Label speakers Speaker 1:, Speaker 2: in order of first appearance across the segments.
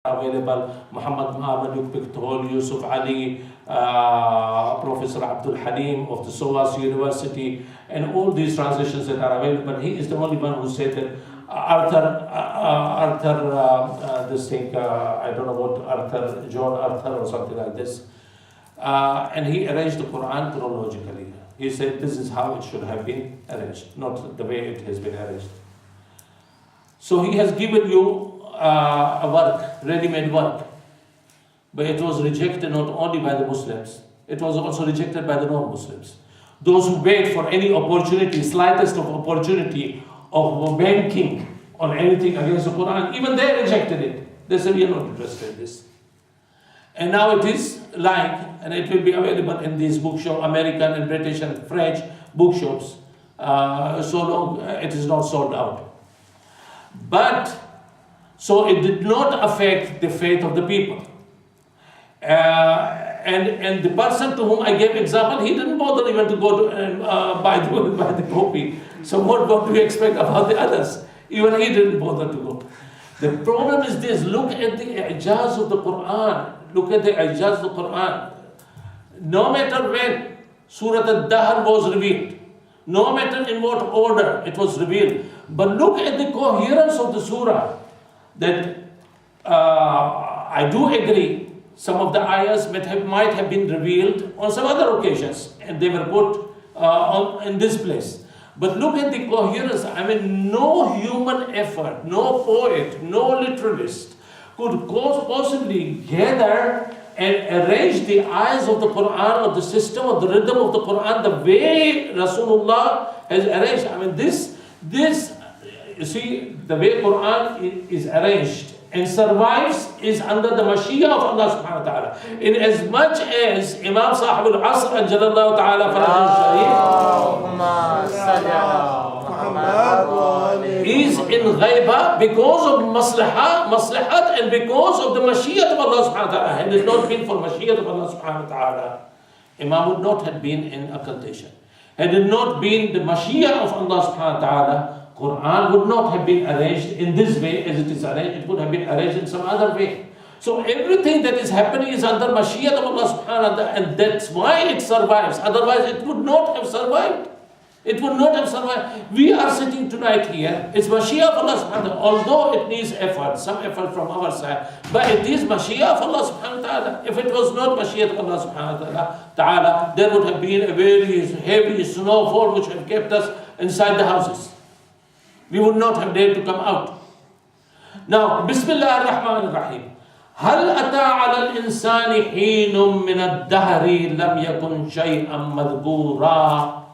Speaker 1: available, Muhammad Muhammad Pictol, Yusuf Ali, Professor Abdul Halim of the SOAS University, and all these translations that are available. He is the only one who said that I don't know what, John Arthur or something like this. And he arranged the Quran chronologically. He said this is how it should have been arranged, not the way it has been arranged. So he has given you a work, ready-made work, but it was rejected not only by the Muslims, it was also rejected by the non-Muslims. Those who wait for any opportunity, slightest of opportunity of banking on anything against the Quran, even they rejected it. They said, we are not interested in this. And now it is like, and it will be available in these bookshops, American and British and French bookshops, so long it is not sold out. But, so it did not affect the faith of the people. And the person to whom I gave example, he didn't bother even to go to buy the copy. So what do we expect about the others? Even he didn't bother to go. The problem is this: look at the ijaz of the Quran. Look at the ijaz of the Quran. No matter when Surah Al-Dahr was revealed, no matter in what order it was revealed, but look at the coherence of the surah. That I do agree, some of the ayahs might have been revealed on some other occasions, and they were put in this place. But look at the coherence. I mean, no human effort, no poet, no literalist could possibly gather and arrange the ayahs of the Quran, or the system of the rhythm of the Quran, the way Rasulullah has arranged. I mean, this, you see, the way Quran is arranged and survives is under the Mashiach of Allah subhanahu wa ta'ala. In as much as Imam Sahib al-Asr and Jalallah ta'ala is in ghaiba because of maslahat and because of the Mashiach of Allah subhanahu wa ta'ala. Had it not been for Mashiach of Allah subhanahu wa ta'ala, Imam would not have been in occultation. Had it not been the Mashiach of Allah subhanahu wa ta'ala, Quran would not have been arranged in this way as it is arranged. It would have been arranged in some other way. So everything that is happening is under Mashiach of Allah subhanahu wa ta'ala, and that's why it survives. Otherwise it would not have survived. It would not have survived. We are sitting tonight here. It's Mashiach of Allah subhanahu wa ta'ala, although it needs effort, some effort from our side, but it is Mashiach of Allah subhanahu wa ta'ala. If it was not Mashiach of Allah subhanahu wa ta'ala, there would have been a very heavy snowfall which would have kept us inside the houses. We would not have dared to come out. Now, Bismillah ar-Rahman ar-Rahim. هل أتى على الإنسان حين من الدهر لم يكن شيئا مذكورا.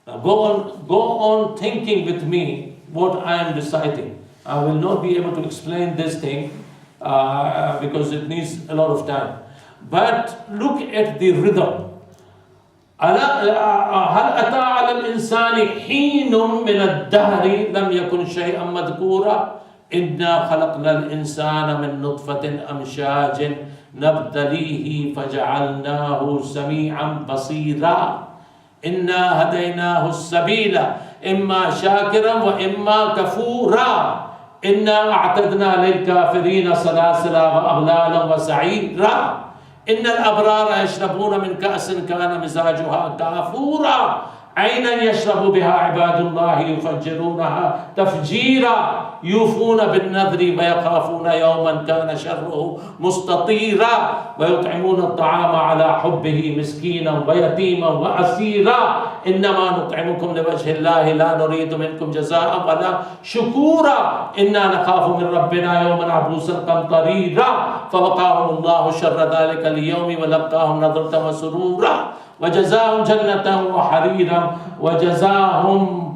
Speaker 1: Now go on thinking with me what I am reciting. I will not be able to explain this thing because it needs a lot of time. But look at the rhythm. هل أتى على الإنسان حين من الدهر لم يكن شيئا مذكورا إنا خلقنا الإنسان من نطفة أمشاج نبتليه فجعلناه سميعا بصيرا إنا هديناه السبيل إما شاكرا وإما كفورا إنا أعتدنا للكافرين سلاسل وأغلالا وسعيرا إن الأبرار يشربون من كأس كان مزاجها كافورا عينا يشرب بها عباد الله يفجرونها تفجيرا يوفون بالنذر ويخافون يوما كان شره مستطيرا ويطعمون الطعام على حبه مسكينا ويتيما وأسيرا إنما نطعمكم لوجه الله لا نريد منكم جزاء ولا شكورا إنا نخاف من ربنا يوما عبوسا قمطريرا فوقاهم الله شر ذلك اليوم ولقاهم نضرة وسرورا وجزاهم جنة وحريرا وجزاهم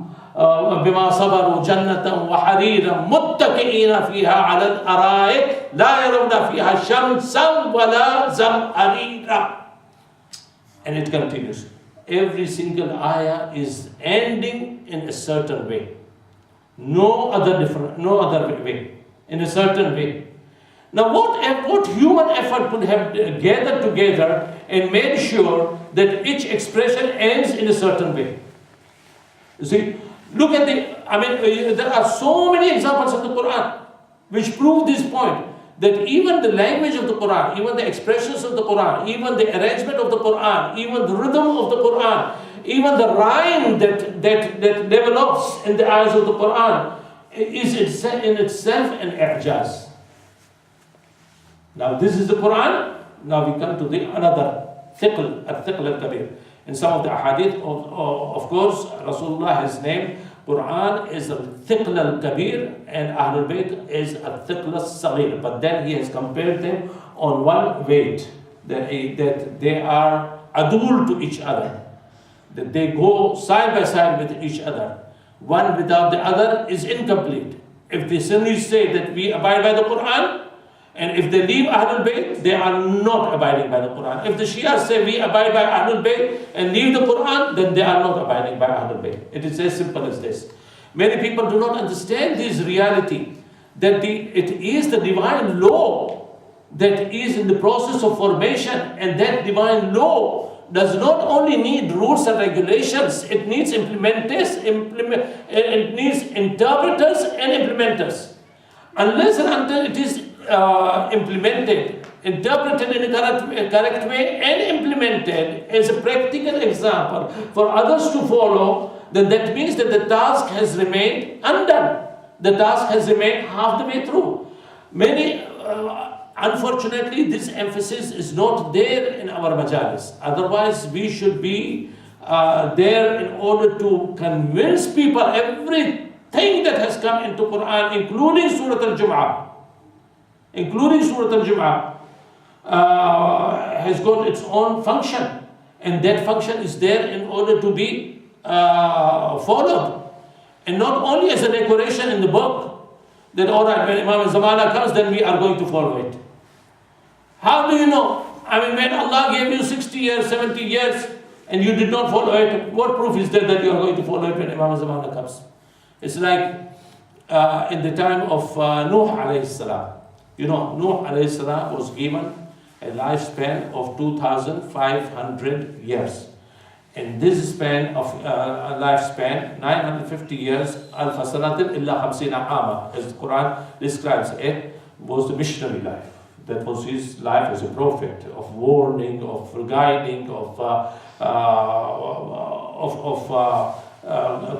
Speaker 1: بما صبروا جنة وحريرا متكئين فيها على الأرائك لا يرون فيها شمسا ولا زمهريرا. And it continues. Every single ayah is ending in a certain way. No other way. In a certain way. Now what human effort could have gathered together and made sure that each expression ends in a certain way? You see, look at there are so many examples in the Quran which prove this point. that even the language of the Quran, even the expressions of the Quran, even the arrangement of the Quran, even the rhythm of the Quran, even the rhyme that develops in the eyes of the Quran is in itself an i'jaz. Now this is the Quran. Now we come to the another thiql al-kabir. In some of the ahadith, of course, Rasulullah has named Quran is al-thiql al-kabir and Ahlulbayt is al-thiql al-saghir. But then he has compared them on one weight, that they are adul to each other, that they go side by side with each other. One without the other is incomplete. If the Sunnis say that we abide by the Quran, and if they leave Ahlul Bayt, they are not abiding by the Quran. If the Shias say we abide by Ahlul Bayt and leave the Quran, then they are not abiding by Ahlul Bayt. It is as simple as this. Many people do not understand this reality, that it is the divine law that is in the process of formation, and that divine law does not only need rules and regulations, it needs it needs interpreters and implementers. Unless and until it is implemented, interpreted in a correct way and implemented as a practical example for others to follow, then that means that the task has remained undone. The task has remained half the way through. Unfortunately, this emphasis is not there in our majalis. Otherwise, we should be there in order to convince people everything that has come into Quran, including Surah Al-Jum'ah. Has got its own function, and that function is there in order to be followed, and not only as a decoration in the book, that all right, when Imam Zamana comes, then we are going to follow it. How do you know? I mean, when Allah gave you 60 years, 70 years, and you did not follow it, what proof is there that you are going to follow it when Imam Zamana comes? It's like in the time of Nuh alayhi salam. You know, Nuh alayhi salam was given a lifespan of 2,500 years. In this span of lifespan, 950 years, alfa sanatin illa khamsina ama, as the Quran describes it, was the missionary life. That was his life as a prophet, of warning, of guiding, of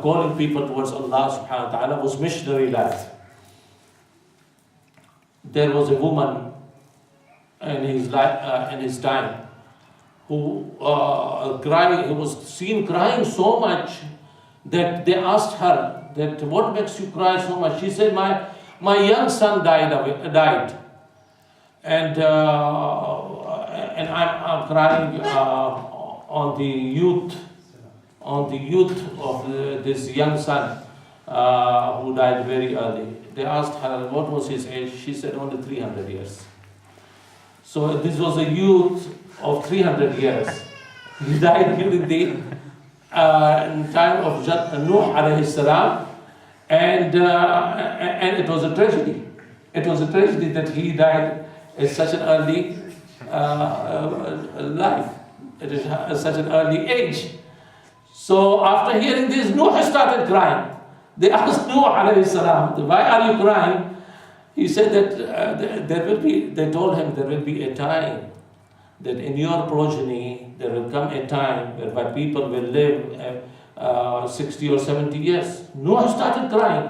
Speaker 1: calling people towards Allah subhanahu wa ta'ala, was missionary life. There was a woman in his time who was seen crying so much that they asked her that what makes you cry so much. She said, my young son died, and I'm crying on the youth of this young son who died very early. They asked her what was his age. She said only 300 years. So this was a youth of 300 years. He died during the time of Nuh alayhi salam, and it was a tragedy. It was a tragedy that he died at such an early life, at such an early age. So after hearing this, Nuh started crying. They asked Nuh alayhi salam, why are you crying? He said that they told him there will be a time that in your progeny there will come a time whereby people will live 60 or 70 years. Nuh started crying.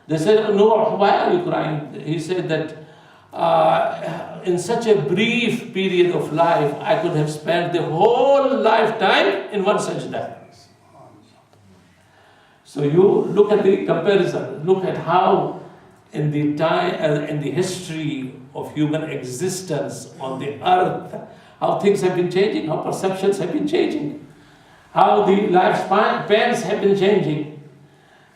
Speaker 1: They said, Nuh, why are you crying? He said that in such a brief period of life, I could have spent the whole lifetime in one sajda. So you look at the comparison, look at how in the time, in the history of human existence on the earth, how things have been changing, how perceptions have been changing, how the lifespans have been changing.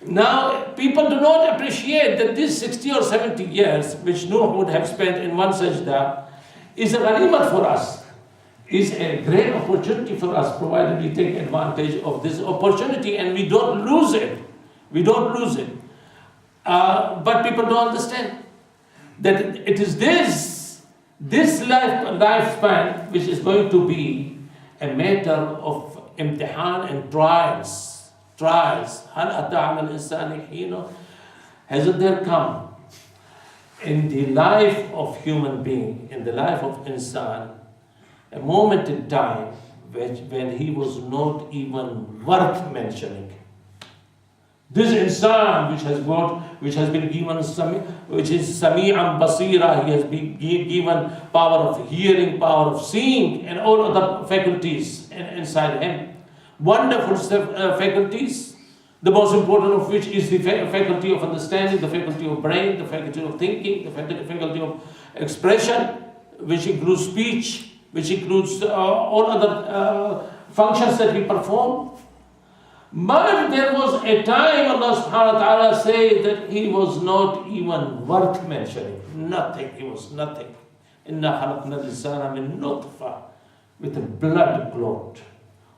Speaker 1: Now, people do not appreciate that this 60 or 70 years, which Nuh would have spent in one sajda, is a ghanimah for us, is a great opportunity for us, provided we take advantage of this opportunity and we don't lose it. We don't lose it. But people don't understand that it is this lifespan which is going to be a matter of imtihan and trials. Hasn't there come in the life of human being, in the life of insan, a moment in time when he was not even worth mentioning. This insan which has been given which is Sami'an Basira, he has been given power of hearing, power of seeing, and all other faculties inside him. Wonderful faculties, the most important of which is the faculty of understanding, the faculty of brain, the faculty of thinking, the faculty of expression, which includes speech, which includes all other functions that we perform. But there was a time Allah subhanahu wa ta'ala said that he was not even worth mentioning. Nothing, he was nothing. Inna khalaqna al-insana min nutfa, with a blood clot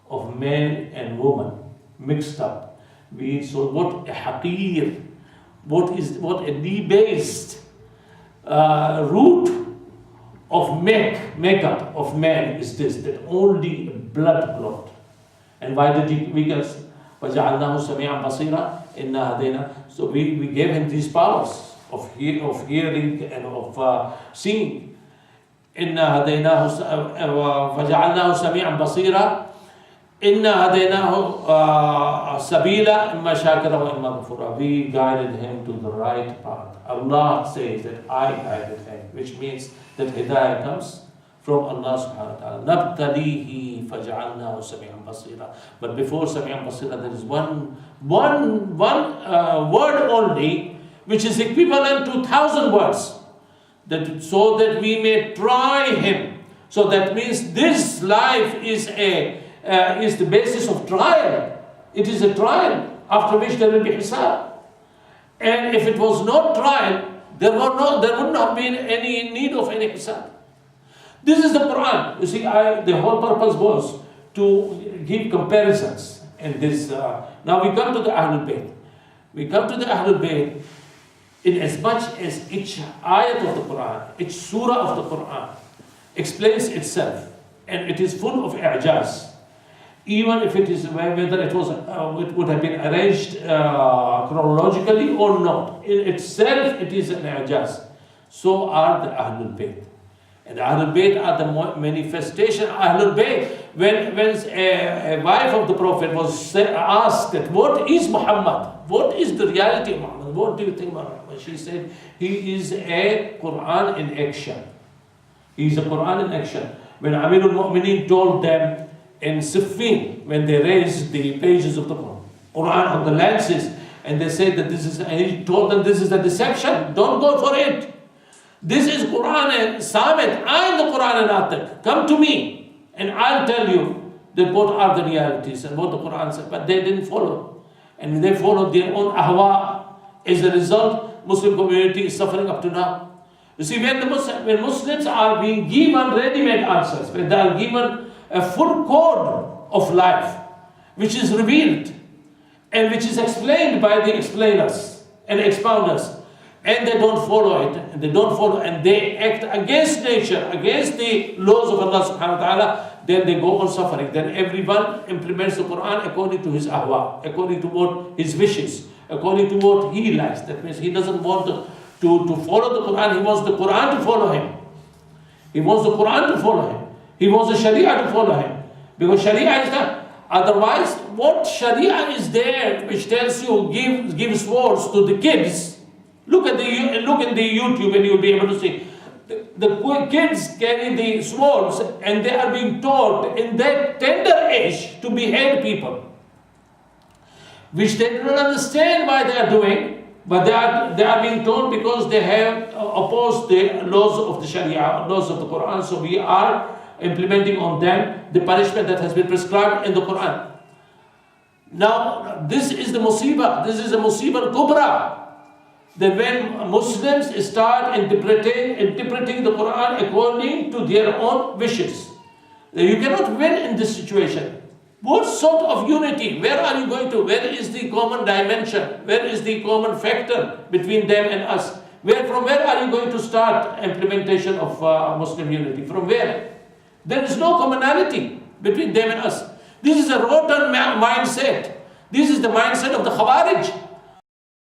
Speaker 1: of man and woman mixed up. So what a haqir, what a debased root of makeup of man is this, that only a blood clot. And why did he because وَجَعَلْنَاهُ سَمِيعًا بَصِيرًا إِنَّا هَدَيْنَا. So we gave him these powers of hearing and of seeing. إِنَّا هَدَيْنَاهُ وَجَعَلْنَاهُ سَمِيعًا بَصِيرًا إِنَّا هَدَيْنَاهُ سَبِيلًا إِمَّا شَاكِرًا وَإِمَّا كَفُورًا. We guided him to the right path. Allah says that I guided him, which means that hidayah comes from Allah subhanahu wa ta'ala. نَبْتَلِيهِ فَجَعَلْنَاهُ سَمِيعًا بَصِيرًا. But before Sami'an Basira, there is one word only, which is equivalent to 1,000 words. So that we may try him. So that means this life is the basis of trial. It is a trial, after which there will be hisab. And if it was not trial, there wouldn't have been any need of any hisab. This is the Quran. You see, the whole purpose was to give comparisons. And this, now we come to the Ahlulbayt. We come to the Ahlulbayt in as much as each ayat of the Quran, each surah of the Quran explains itself, and it is full of i'jaz. Even if it is whether it would have been arranged chronologically or not, in itself it is an i'jaz. So are the Ahlulbayt. And the Ahlulbayt are the manifestation. Ahlulbayt, when a wife of the Prophet was asked that what is Muhammad? What is the reality of Muhammad? What do you think about Muhammad? She said, he is a Quran in action. He is a Quran in action. When Amirul Mu'mineen told them in Siffin, when they raised the pages of the Quran on the lances, and they said that this is, and he told them this is a deception, don't go for it. This is Quran and Samit. I am the Quran and Atiq. Come to me and I'll tell you that what are the realities and what the Quran said. But they didn't follow. And they followed their own ahwa. As a result, Muslim community is suffering up to now. You see, when Muslims are being given ready-made answers, when they are given a full code of life, which is revealed and which is explained by the explainers and expounders, and they don't follow it, and they act against nature, against the laws of Allah subhanahu wa ta'ala, then they go on suffering. Then everyone implements the Quran according to his ahwa, according to what his wishes, according to what he likes. That means he doesn't want to follow the Quran, he wants the Quran to follow him. He wants the Quran to follow him. He wants the Sharia to follow him. Because Sharia is that. Otherwise, what Sharia is there which tells you give swords to the kids. Look in the YouTube and you'll be able to see. The kids carry the swords and they are being taught in that tender age to behead people, which they do not understand why they are doing, but they are being taught because they have opposed the laws of the Sharia, laws of the Quran. So we are implementing on them the punishment that has been prescribed in the Quran. Now, this is the musibah. This is a musibah kubra. That when Muslims start interpreting the Quran according to their own wishes, you cannot win in this situation. What sort of unity? Where are you going to? Where is the common dimension? Where is the common factor between them and us? From where are you going to start implementation of Muslim unity? From where? There is no commonality between them and us. This is a rotten mindset. This is the mindset of the Khawarij.